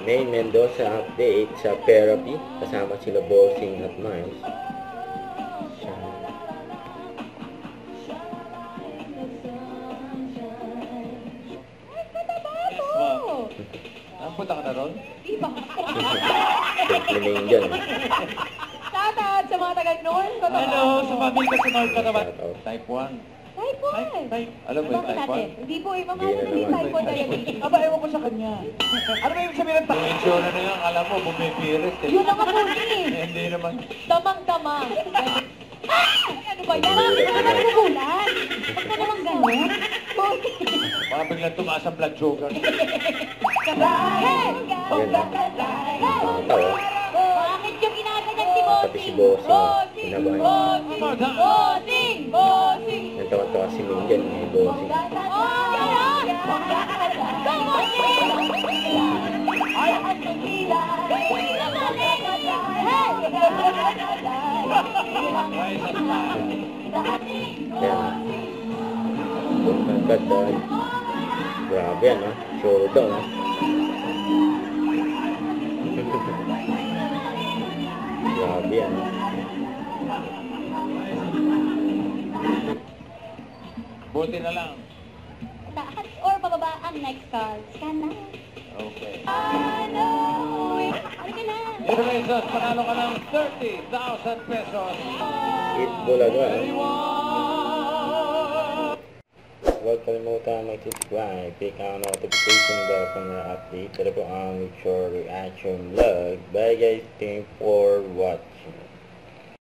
May Mendoza update sa therapy. Kasama sila Bossing at Miles. Punta ka na ron? Di ba? Simple na yun dyan. Shoutout sa mga taga-North Cotabato. Hello, sumabili ka sa North Cotabato. Shoutout. Type 1. Type 1. Alam mo yung Bakit type natin? 1? Hindi po, mama, Hindi na hindi naman. type 1 diabetes. Aba, ewan ko sa kanya. Ano ba yung sabihin ng type? Insura na yan, alam mo, bumipirit. Yun ang kapunin eh. Hindi naman. Damang-damang. Ay, ano ba yan? Bakit ka naman nagugulan? Ba't ka naman ganyan? Baka biglang tumaas ang blood sugar. Hey! Yan. Tao. Bakit yung ginaganyan si Pati si Bossing? Bossing. Kinabahan. Bossing! Bossing! Natawa-tawa si Minggan. May Bossing. Oh, ganon! Go, Bossing! Ay, ang tila! Yan. Ganda. Grabe yan, ha? Showdown, ha? Grabe yan. Buti na lang. Taas or pababa ang next card. Scan na. Okay. Ano ka na? Congratulations, panalo ka ng 30,000 pesos. Eat bulaga, ha? Anyone? Huwag kalimutan mag-subscribe, click ang notification bell para update. Ito po ang Mature Reaction Vlog. Bye guys, thanks for watching.